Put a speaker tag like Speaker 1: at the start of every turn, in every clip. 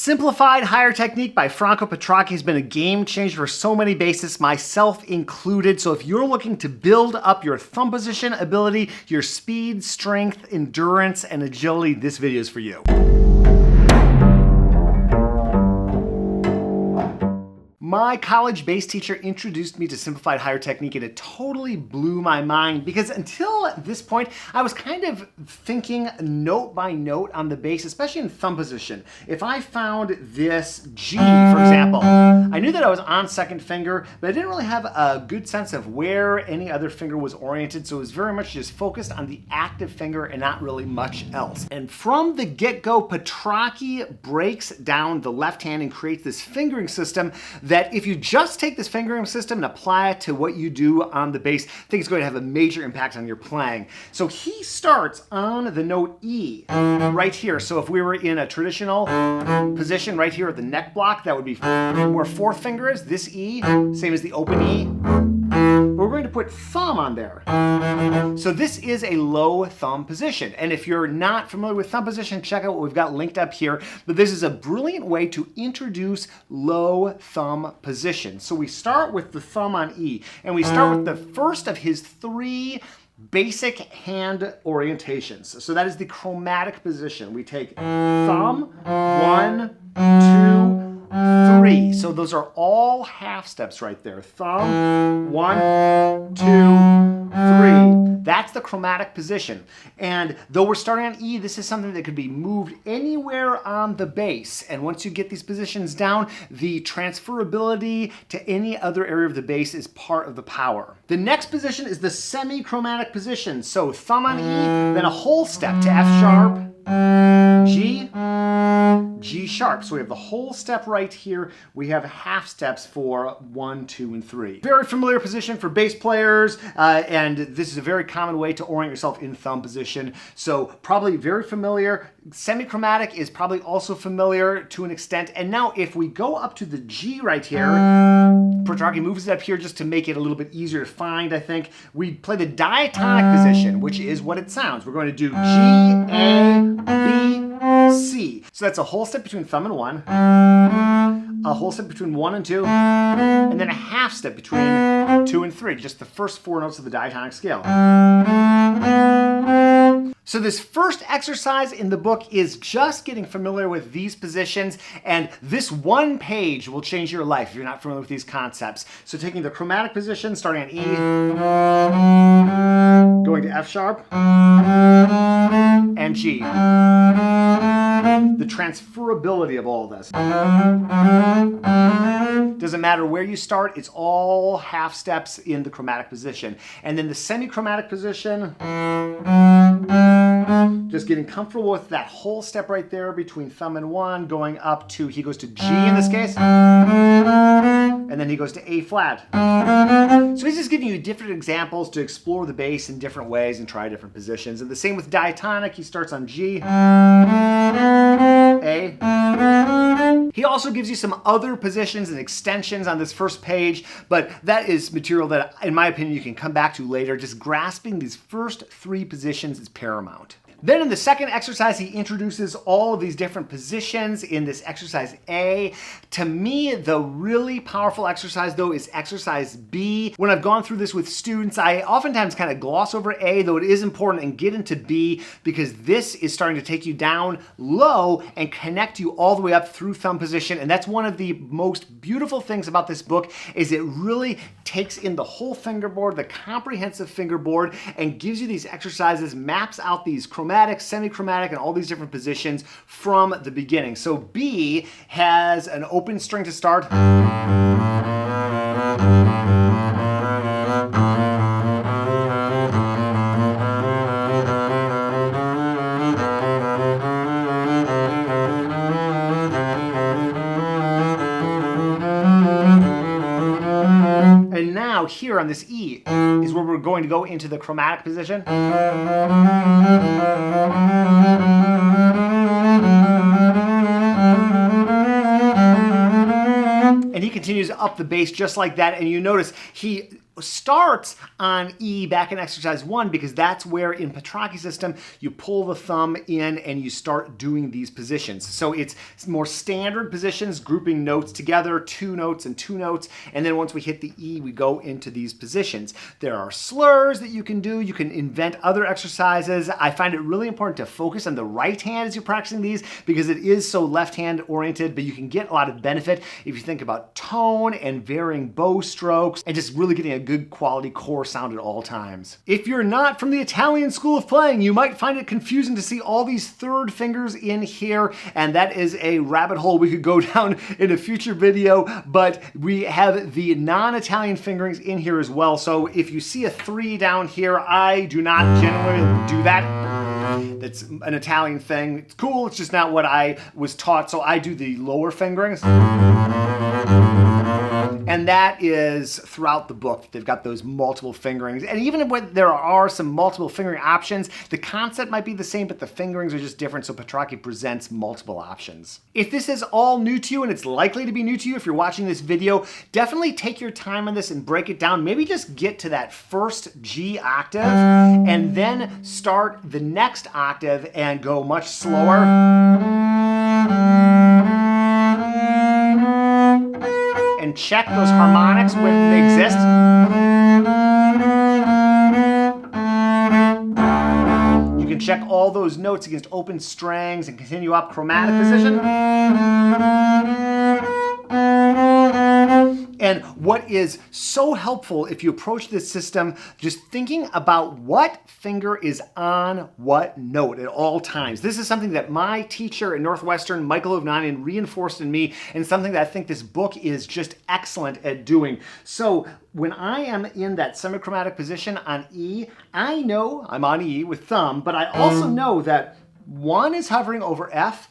Speaker 1: Simplified Higher Technique by Franco Petracchi has been a game changer for so many bassists, myself included. So if you're looking to build up your thumb position ability, your speed, strength, endurance, and agility, this video is for you. My college bass teacher introduced me to Simplified Higher Technique, and it totally blew my mind because until this point, I was kind of thinking note by note on the bass, especially in thumb position. If I found this G, for example, I knew that I was on second finger, but I didn't really have a good sense of where any other finger was oriented, so it was very much just focused on the active finger and not really much else. And from the get-go, Petracchi breaks down the left hand and creates this fingering system that if you just take this fingering system and apply it to what you do on the bass, I think it's going to have a major impact on your playing. So he starts on the note E right here. So if we were in a traditional position right here at the neck block, that would be where fourth finger is, this E, same as the open E. We're going to put thumb on there. So this is a low thumb position. And if you're not familiar with thumb position, check out what we've got linked up here. But this is a brilliant way to introduce low thumb position. So we start with the thumb on E, and we start with the first of his three basic hand orientations. So that is the chromatic position. We take thumb, 1, 2, 3. So those are all half steps right there. Thumb, 1, 2, 3. That's the chromatic position. And though we're starting on E, this is something that could be moved anywhere on the bass. And once you get these positions down, the transferability to any other area of the bass is part of the power. The next position is the semi-chromatic position. So thumb on E, then a whole step to F sharp, G, G sharp. So we have the whole step right here. We have half steps for 1, 2, and 3. Very familiar position for bass players, and this is a very common way to orient yourself in thumb position. So probably very familiar. Semi-chromatic is probably also familiar to an extent. And now if we go up to the G right here, Petracchi moves it up here just to make it a little bit easier to find, I think. We play the diatonic position, which is what it sounds. We're going to do G, A, B, C. So that's a whole step between thumb and 1, a whole step between 1 and 2, and then a half step between 2 and 3, just the first 4 notes of the diatonic scale. So this first exercise in the book is just getting familiar with these positions, and this one page will change your life if you're not familiar with these concepts. So taking the chromatic position, starting on E, going to F sharp, and G. The transferability of all of this. Doesn't matter where you start, it's all half steps in the chromatic position. And then the semi-chromatic position, just getting comfortable with that whole step right there between thumb and 1, going up to, he goes to G in this case, and then he goes to A flat. So he's just giving you different examples to explore the bass in different ways and try different positions. And the same with diatonic, he starts on G, A. He also gives you some other positions and extensions on this first page, but that is material that, in my opinion, you can come back to later. Just grasping these first 3 positions is paramount. Then in the second exercise, he introduces all of these different positions in this exercise A. To me, the really powerful exercise, though, is exercise B. When I've gone through this with students, I oftentimes kind of gloss over A, though it is important, and get into B, because this is starting to take you down low and connect you all the way up through thumb position. And that's one of the most beautiful things about this book, is it really takes in the whole fingerboard, the comprehensive fingerboard, and gives you these exercises, maps out these chromatic, semi-chromatic, and all these different positions from the beginning. So B has an open string to start. And now here on this E is where we're going to go into the chromatic position. And he continues up the bass just like that, and you notice he starts on E back in exercise 1 because that's where in Petracchi's system you pull the thumb in and you start doing these positions. So it's more standard positions, grouping notes together, 2 notes and 2 notes, and then once we hit the E we go into these positions. There are slurs that you can do, you can invent other exercises. I find it really important to focus on the right hand as you're practicing these because it is so left hand oriented, but you can get a lot of benefit if you think about tone and varying bow strokes and just really getting a good quality core sound at all times. If you're not from the Italian school of playing, you might find it confusing to see all these third fingers in here, and that is a rabbit hole we could go down in a future video, but we have the non-Italian fingerings in here as well. So if you see a 3 down here, I do not generally do that. That's an Italian thing. It's cool, it's just not what I was taught, so I do the lower fingerings. And that is throughout the book. They've got those multiple fingerings. And even when there are some multiple fingering options, the concept might be the same, but the fingerings are just different, so Petracchi presents multiple options. If this is all new to you, and it's likely to be new to you if you're watching this video, definitely take your time on this and break it down. Maybe just get to that first G octave, and then start the next octave and go much slower. And check those harmonics when they exist. You can check all those notes against open strings and continue up chromatic position. And what is so helpful if you approach this system just thinking about what finger is on what note at all times. This is something that my teacher at Northwestern, Michael Ovnanian, reinforced in me, and something that I think this book is just excellent at doing. So when I am in that semichromatic position on E, I know I'm on E with thumb, but I also know that 1 is hovering over F,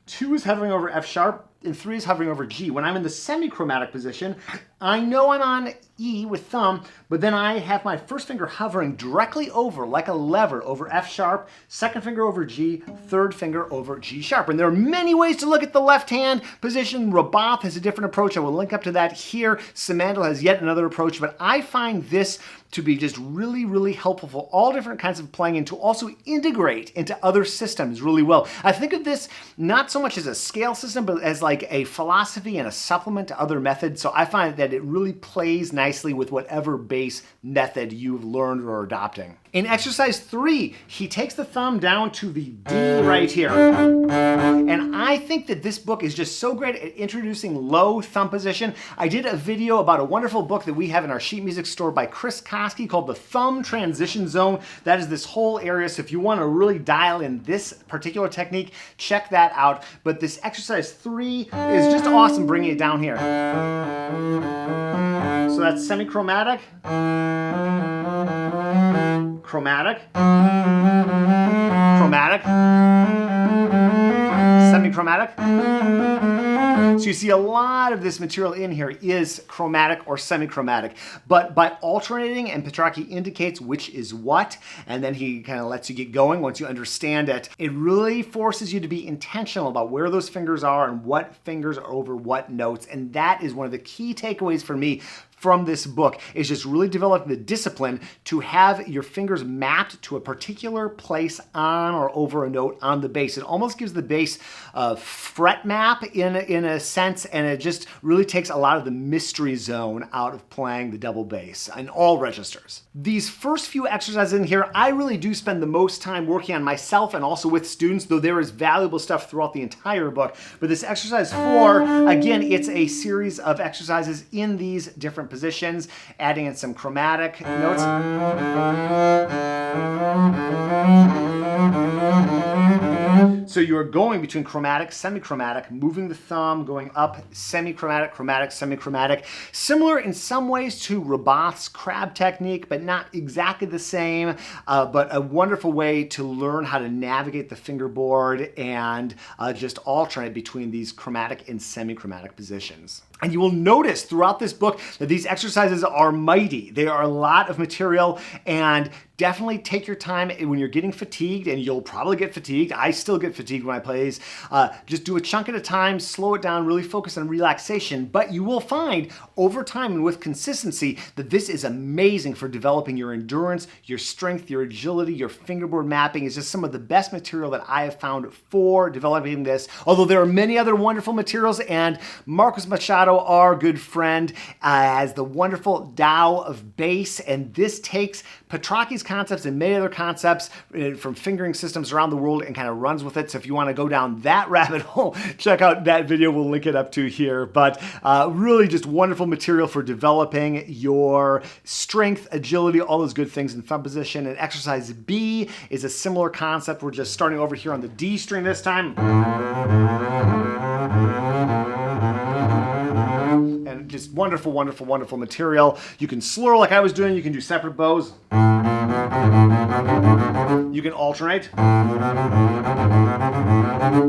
Speaker 1: 2 is hovering over F sharp, and 3 is hovering over G. When I'm in the semi-chromatic position, I know I'm on E with thumb, but then I have my first finger hovering directly over, like a lever, over F sharp, second finger over G, third finger over G sharp. And there are many ways to look at the left hand position. Roboth has a different approach. I will link up to that here. Simandl has yet another approach, but I find this to be just really, really helpful for all different kinds of playing and to also integrate into other systems really well. I think of this not so much as a scale system, but as like a philosophy and a supplement to other methods. So I find that it really plays nicely with whatever base method you've learned or are adopting. In exercise 3, he takes the thumb down to the D right here. And I think that this book is just so great at introducing low thumb position. I did a video about a wonderful book that we have in our sheet music store by Chris Koski called The Thumb Transition Zone. That is this whole area. So if you want to really dial in this particular technique, check that out. But this exercise 3 is just awesome bringing it down here. So that's semi-chromatic, chromatic, chromatic, semi-chromatic. So you see a lot of this material in here is chromatic or semi-chromatic, but by alternating, and Petracchi indicates which is what, and then he kind of lets you get going once you understand it, it really forces you to be intentional about where those fingers are and what fingers are over what notes, and that is one of the key takeaways for me from this book, is just really developing the discipline to have your fingers mapped to a particular place on or over a note on the bass. It almost gives the bass a fret map in a sense, and it just really takes a lot of the mystery zone out of playing the double bass in all registers. These first few exercises in here, I really do spend the most time working on myself and also with students, though there is valuable stuff throughout the entire book. But this exercise 4, again, it's a series of exercises in these different positions, adding in some chromatic notes. So you're going between chromatic, semi-chromatic, moving the thumb, going up, semi-chromatic, chromatic, semi-chromatic. Similar in some ways to Roboth's crab technique, but not exactly the same, but a wonderful way to learn how to navigate the fingerboard and just alternate between these chromatic and semi-chromatic positions. And you will notice throughout this book that these exercises are mighty. They are a lot of material, and definitely take your time when you're getting fatigued, and you'll probably get fatigued. I still get fatigued when I play these. Just do a chunk at a time, slow it down, really focus on relaxation. But you will find over time and with consistency that this is amazing for developing your endurance, your strength, your agility, your fingerboard mapping. Is just some of the best material that I have found for developing this. Although there are many other wonderful materials, and Marcos Machado, our good friend, has the wonderful Tao of bass, and this takes Petracchi's concepts and many other concepts from fingering systems around the world and kind of runs with it. So if you want to go down that rabbit hole, check out that video. We'll link it up to here. But really just wonderful material for developing your strength, agility, all those good things in thumb position. And exercise B is a similar concept. We're just starting over here on the D string this time. And just wonderful, wonderful, wonderful material. You can slur like I was doing. You can do separate bows. You can alternate.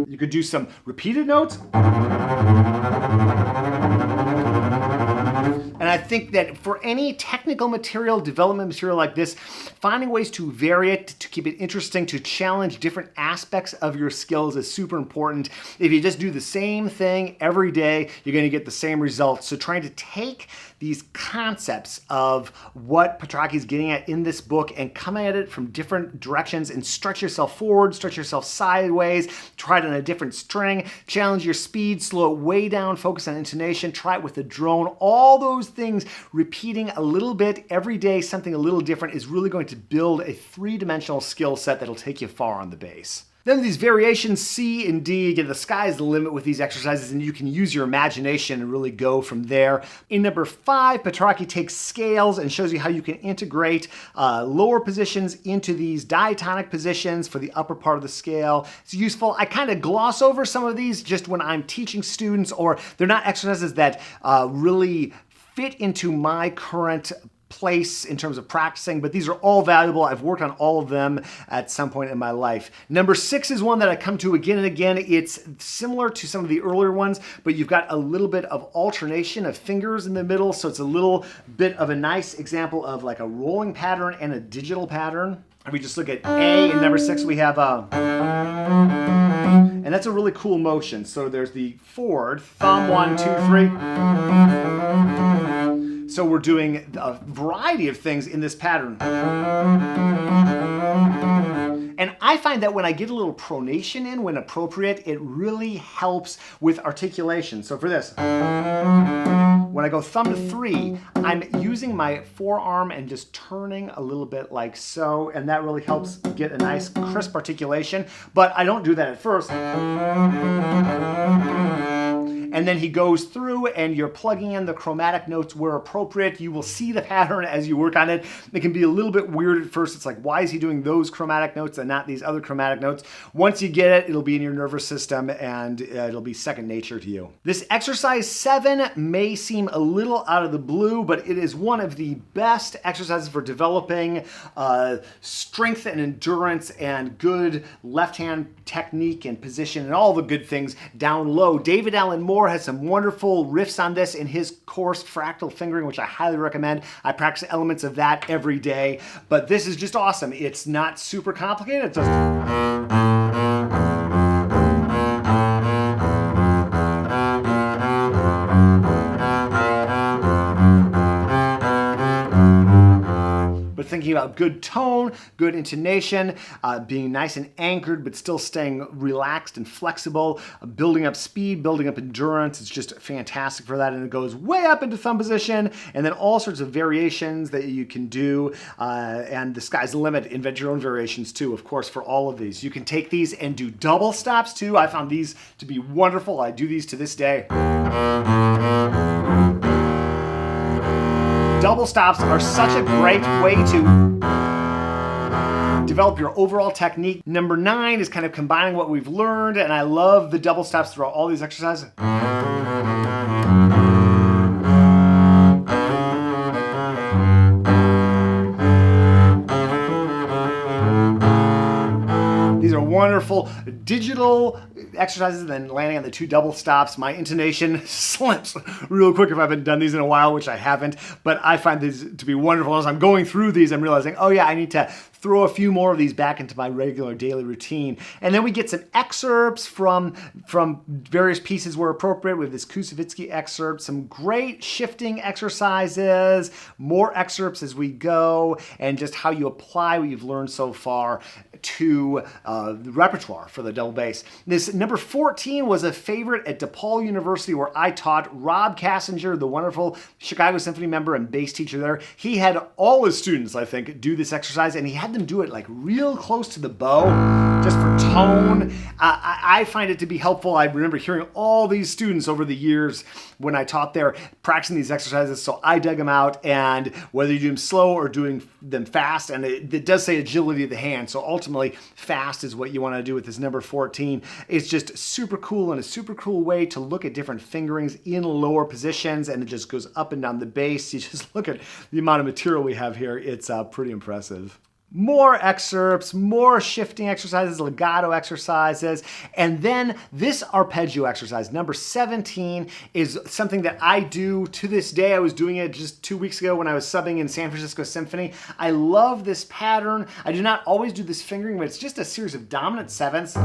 Speaker 1: You could do some repeated notes. And I think that for any technical material, development material like this, finding ways to vary it, to keep it interesting, to challenge different aspects of your skills is super important. If you just do the same thing every day, you're going to get the same results. So trying to take these concepts of what Petracchi is getting at in this book and come at it from different directions and stretch yourself forward, stretch yourself sideways, try it on a different string, challenge your speed, slow it way down, focus on intonation, try it with the drone. All those things, repeating a little bit every day, something a little different, is really going to build a three-dimensional skill set that'll take you far on the bass. Then these variations, C and D, again, the sky's the limit with these exercises, and you can use your imagination and really go from there. In number 5, Petracchi takes scales and shows you how you can integrate lower positions into these diatonic positions for the upper part of the scale. It's useful. I kind of gloss over some of these just when I'm teaching students, or they're not exercises that really fit into my current place in terms of practicing, but these are all valuable. I've worked on all of them at some point in my life. Number 6 is one that I come to again and again. It's similar to some of the earlier ones, but you've got a little bit of alternation of fingers in the middle, so it's a little bit of a nice example of like a rolling pattern and a digital pattern. If we just look at A in number 6, we have and that's a really cool motion. So there's the forward, thumb 1, 2, 3. So we're doing a variety of things in this pattern. And I find that when I get a little pronation in when appropriate, it really helps with articulation. So for this, when I go thumb to 3, I'm using my forearm and just turning a little bit like so, and that really helps get a nice crisp articulation. But I don't do that at first. And then he goes through and you're plugging in the chromatic notes where appropriate. You will see the pattern as you work on it. It can be a little bit weird at first. It's like, why is he doing those chromatic notes and not these other chromatic notes? Once you get it, it'll be in your nervous system and it'll be second nature to you. This exercise 7 may seem a little out of the blue, but it is one of the best exercises for developing strength and endurance and good left hand technique and position and all the good things down low. David Allen Moore has some wonderful riffs on this in his course, Fractal Fingering, which I highly recommend. I practice elements of that every day, but this is just awesome. It's not super complicated. It's just... But thinking about good tone, good intonation, being nice and anchored, but still staying relaxed and flexible, building up speed, building up endurance. It's just fantastic for that. And it goes way up into thumb position, and then all sorts of variations that you can do. And the sky's the limit. Invent your own variations too, of course, for all of these. You can take these and do double stops too. I found these to be wonderful. I do these to this day. Double stops are such a great way to develop your overall technique. Number 9 is kind of combining what we've learned, and I love the double stops throughout all these exercises. These are wonderful digital exercises, and then landing on the 2 double stops. My intonation slips real quick if I haven't done these in a while, which I haven't, but I find these to be wonderful. As I'm going through these, I'm realizing, oh yeah, I need to throw a few more of these back into my regular daily routine. And then we get some excerpts from various pieces where appropriate. We have this Kusevitsky excerpt, some great shifting exercises, more excerpts as we go, and just how you apply what you've learned so far to the repertoire for the double bass. This number 14 was a favorite at DePaul University where I taught. Rob Kassinger, the wonderful Chicago Symphony member and bass teacher there, he had all his students, I think, do this exercise, and he had them do it like real close to the bow, just for tone. I find it to be helpful. I remember hearing all these students over the years when I taught there practicing these exercises, so I dug them out, and whether you do them slow or doing them fast, and it does say agility of the hand, so ultimately fast is what you want to do with this number 14. It's just super cool and a super cool way to look at different fingerings in lower positions, and it just goes up and down the bass. You just look at the amount of material we have here. It's pretty impressive. More excerpts, more shifting exercises, legato exercises, and then this arpeggio exercise, number 17, is something that I do to this day. I was doing it just 2 weeks ago when I was subbing in San Francisco Symphony. I love this pattern. I do not always do this fingering, but it's just a series of dominant sevenths.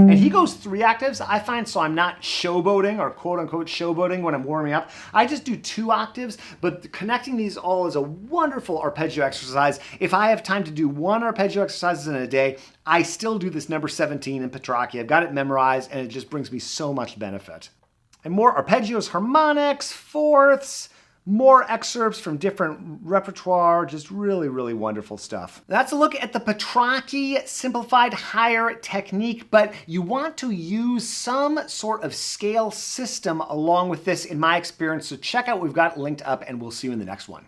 Speaker 1: And he goes 3 octaves, I find, so I'm not showboating or quote unquote showboating when I'm warming up. I just do 2 octaves, but connecting these all is a wonderful arpeggio exercise. If I have time to do 1 arpeggio exercise in a day, I still do this number 17 in Petracchi. I've got it memorized, and it just brings me so much benefit. And more arpeggios, harmonics, fourths, more excerpts from different repertoire, just really, really wonderful stuff. That's a look at the Petracchi Simplified Higher technique, but you want to use some sort of scale system along with this in my experience, so check out what we've got linked up, and we'll see you in the next one.